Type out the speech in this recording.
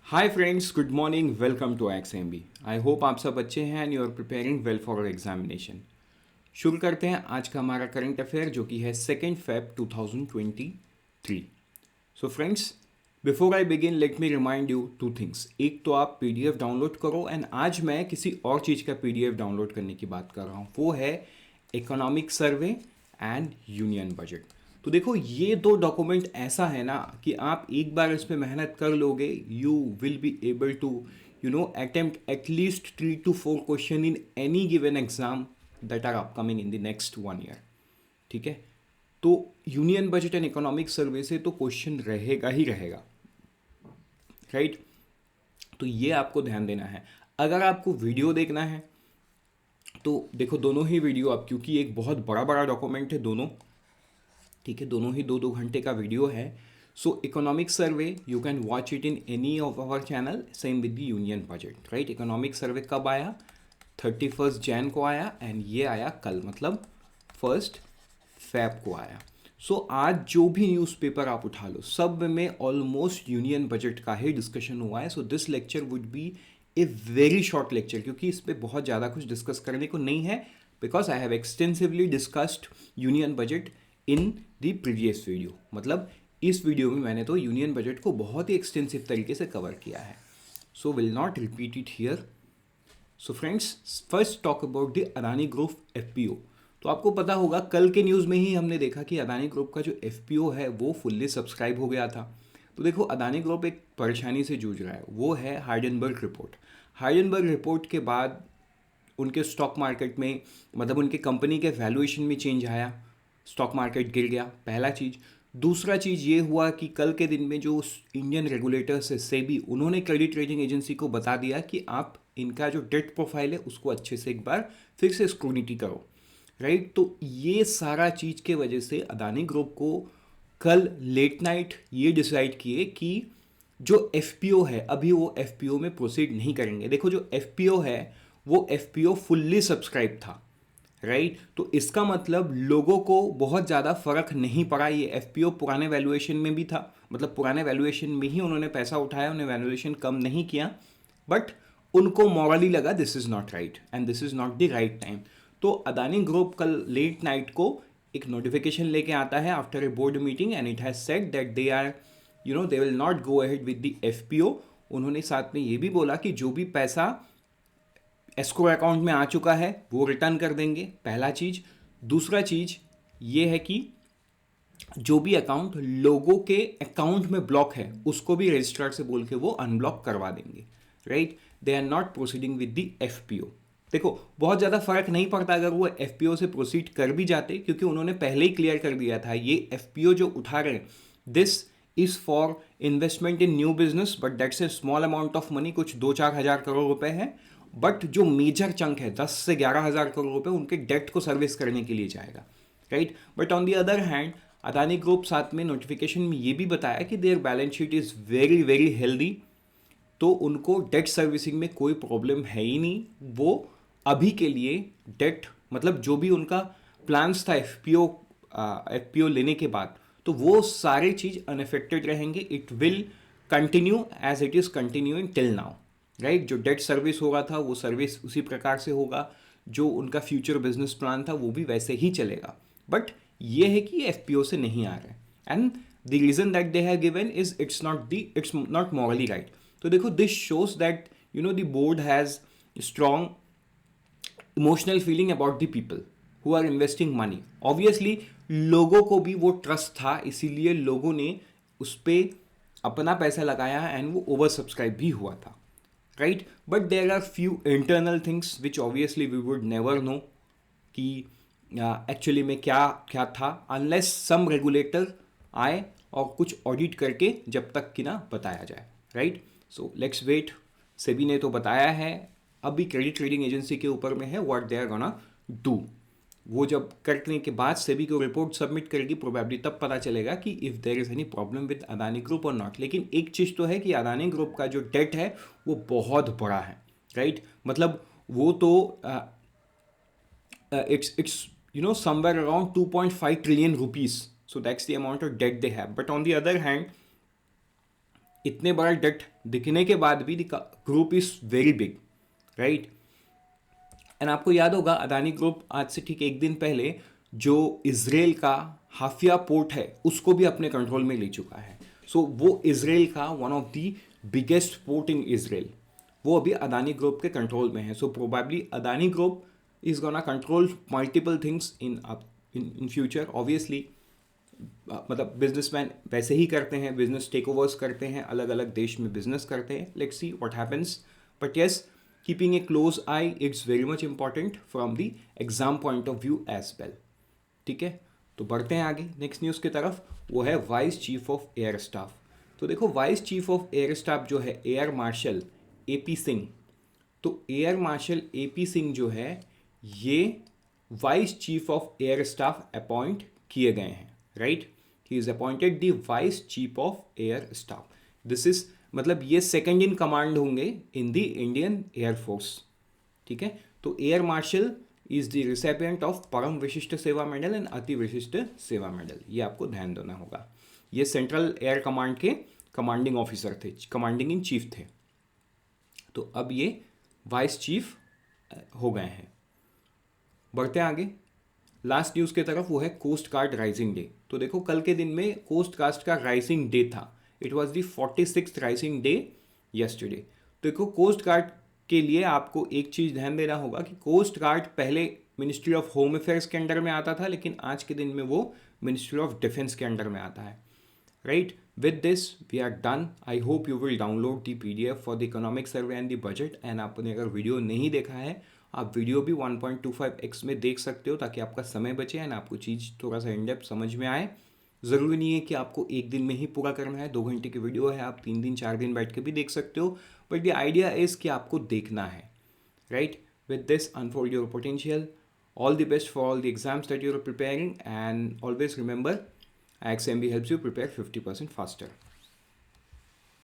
Hi friends, good morning, welcome to XMB. I hope आप सब अच्छे हैं and you are preparing well for examination. शुरू करते हैं आज का हमारा करंट अफेयर जो कि है 2 Feb 2023। So friends, before I begin let me remind you two things. एक तो आप पीडीएफ डाउनलोड करो एंड आज मैं किसी और चीज़ का पीडीएफ डाउनलोड करने की बात कर रहा हूँ, वो है economic survey and union budget. तो देखो, ये दो डॉक्यूमेंट ऐसा है ना कि आप एक बार इस पे मेहनत कर लोगे, you will be able to attempt at least 3 to 4 question in any given exam that are upcoming in the next 1 year। ठीक है, तो union budget and economic survey से तो क्वेश्चन रहेगा ही रहेगा, राइट। तो ये आपको ध्यान देना है। अगर आपको वीडियो देखना है तो देखो, दोनों ही वीडियो आप, क्योंकि एक बहुत बड़ा बड़ा डॉक्यूमेंट है दोनों, ठीक है, दोनों ही 2-2 घंटे का वीडियो है। So economic survey you can watch it in any of our channel, same with the union budget, right. Economic survey कब आया? 31 जैन को आया एंड ये आया कल, मतलब 1 फेब को आया। सो आज जो भी न्यूज़पेपर आप उठा लो, सब में ऑलमोस्ट यूनियन बजट का ही डिस्कशन हुआ है। So this lecture would be a very short lecture, क्योंकि इस पर बहुत ज़्यादा कुछ डिस्कस करने को नहीं है, because I have extensively discussed union budget in the previous video. मतलब इस वीडियो में मैंने तो यूनियन बजट को बहुत ही एक्सटेंसिव तरीके से कवर किया है, so will not repeat it here. So friends, first talk about the Adani group FPO. तो आपको पता होगा, कल के न्यूज़ में ही हमने देखा कि अदानी ग्रुप का जो एफपीओ है वो फुल्ली सब्सक्राइब हो गया था। तो देखो, अदानी ग्रुप एक परेशानी से जूझ रहा है, वो है हाइडेनबर्ग रिपोर्ट। हाइडेनबर्ग रिपोर्ट के बाद उनके स्टॉक मार्केट में, मतलब उनके कंपनी के वैल्यूएशन में चेंज आया, स्टॉक मार्केट गिर गया, पहला चीज़। दूसरा चीज़ ये हुआ कि कल के दिन में जो इंडियन रेगुलेटर्स है सेबी, उन्होंने क्रेडिट रेटिंग एजेंसी को बता दिया कि आप इनका जो डेट प्रोफाइल है उसको अच्छे से एक बार फिर से स्क्रूनिटी करो, राइट। तो ये सारा चीज़ के वजह से अदानी ग्रुप को कल लेट नाइट ये डिसाइड किए कि जो एफपीओ है, अभी वो एफपीओ में प्रोसीड नहीं करेंगे। देखो, जो एफपीओ है वो एफपीओ फुल्ली सब्सक्राइब था, राइट। तो इसका मतलब लोगों को बहुत ज़्यादा फर्क नहीं पड़ा। ये एफपीओ पुराने वैल्यूएशन में भी था, मतलब पुराने वैल्यूएशन में ही उन्होंने पैसा उठाया, उन्हें वैल्यूएशन कम नहीं किया, बट उनको मॉरली लगा this is not right and this is not the right time. तो अदानी ग्रुप कल लेट नाइट को एक नोटिफिकेशन लेके आता है after a board meeting and it has said that they are they will not go ahead with the FPO. उन्होंने साथ में ये भी बोला कि जो भी पैसा एस्क्रो अकाउंट में आ चुका है वो रिटर्न कर देंगे, पहला चीज़। दूसरा चीज़ ये है कि जो भी अकाउंट लोगों के अकाउंट में ब्लॉक है उसको भी रजिस्ट्रार से बोल के वो अनब्लॉक करवा देंगे, right. They are not proceeding with the FPO. देखो, बहुत ज़्यादा फर्क नहीं पड़ता अगर वो एफपीओ से प्रोसीड कर भी जाते, क्योंकि उन्होंने पहले ही क्लियर कर दिया था ये एफपीओ जो उठा रहे हैं, this is for investment in new business, but that's a small amount of money, कुछ 2-4 हज़ार करोड़ रुपए है। बट जो मेजर चंक है 10 से 11 हज़ार करोड़ रुपए उनके डेट को सर्विस करने के लिए जाएगा, right. But on the other hand Adani group साथ में नोटिफिकेशन में ये भी बताया कि their balance sheet is very very healthy, तो उनको डेट सर्विसिंग में कोई प्रॉब्लम है ही नहीं। वो अभी के लिए डेट, मतलब जो भी उनका प्लान्स था एफपीओ लेने के बाद, तो वो सारी चीज़ अनअफेक्टेड रहेंगे। It will continue as it is continuing till now, right. जो डेट सर्विस होगा था वो सर्विस उसी प्रकार से होगा, जो उनका फ्यूचर बिजनेस प्लान था वो भी वैसे ही चलेगा। बट ये है कि एफपीओ से नहीं आ रहे and the reason that they have given is it's not morally right. तो देखो, this shows that the board has strong emotional feeling about the people who are investing money. Obviously लोगों को भी वो ट्रस्ट था, इसीलिए लोगों ने उस पर अपना पैसा लगाया एंड वो ओवर सब्सक्राइब भी हुआ था, right. But there are few internal things which obviously we would never know कि एक्चुअली में क्या क्या था, अनलेस सम रेगुलेटर आए और कुछ ऑडिट करके जब तक कि ना बताया जाए, right. So let's wait. SEBI ने तो बताया है, अभी क्रेडिट रेटिंग एजेंसी के ऊपर में है what they are gonna do. वो जब करने के बाद सेबी को रिपोर्ट सबमिट करेगी प्रोबेबली, तब पता चलेगा कि if there is any problem with Adani group और नॉट। लेकिन एक चीज़ तो है कि अदानी ग्रुप का जो डेट है वो बहुत बड़ा है, राइट। मतलब वो तो it's somewhere around 2.5 trillion rupees, so that's the amount of debt they have. But on the other hand, इतने बड़ा डेट दिखने के बाद भी the group is very big, right. And आपको याद होगा अदानी ग्रुप आज से ठीक एक दिन पहले जो इसराइल का हाफिया पोर्ट है उसको भी अपने कंट्रोल में ले चुका है। सो वो इसराइल का one of the biggest port in Israel वो अभी अदानी ग्रुप के कंट्रोल में है। So probably Adani group is gonna control multiple things in future. Obviously मतलब बिजनेसमैन वैसे ही करते हैं, बिजनेस टेक ओवर्स करते हैं, अलग अलग देश में बिजनेस करते हैं। Let's see what happens, but yes keeping a close eye it's very much important from the exam point of view as well. ठीक है, तो बढ़ते हैं आगे नेक्स्ट न्यूज़ की तरफ, वो है vice chief of air staff. तो देखो vice chief of air staff जो है एयर मार्शल AP सिंह। तो एयर मार्शल AP सिंह जो है ये vice chief of air staff appoint किए गए हैं, right. He is appointed the vice chief of air staff. This is मतलब ये सेकंड इन कमांड होंगे इन द इंडियन एयरफोर्स। ठीक है, तो air marshal is the recipient of परम विशिष्ट सेवा मेडल एंड अति विशिष्ट सेवा मेडल। ये आपको ध्यान देना होगा। ये सेंट्रल एयर कमांड के कमांडिंग ऑफिसर थे, कमांडिंग इन चीफ थे। तो अब ये वाइस चीफ हो गए हैं। बढ़ते हैं आगे लास्ट न्यूज़ की तरफ, वो है कोस्ट गार्ड राइजिंग डे। तो देखो कल के दिन में कोस्ट गार्ड का राइजिंग डे था। It was the 46th rising day yesterday. तो देखो कोस्ट गार्ड के लिए आपको एक चीज़ ध्यान देना होगा कि कोस्ट गार्ड पहले मिनिस्ट्री ऑफ होम अफेयर्स के अंडर में आता था, लेकिन आज के दिन में वो मिनिस्ट्री ऑफ डिफेंस के अंडर में आता है, right. With this we are done. I hope you will download the PDF for the economic survey and the budget. And आपने अगर वीडियो नहीं देखा है, आप वीडियो भी 1.25x में देख सकते हो ताकि आपका समय बचे एंड आपको चीज़ थोड़ा सा इनडेप्थ समझ में आए। ज़रूरी नहीं है कि आपको एक दिन में ही पूरा करना है, 2 घंटे की वीडियो है, आप 3 दिन 4 दिन बैठ के भी देख सकते हो, बट द आइडिया इज़ कि आपको देखना है, right. With this unfold your potential. All the best for all the exams that you are preparing and always remember IXMB helps you prepare 50% faster.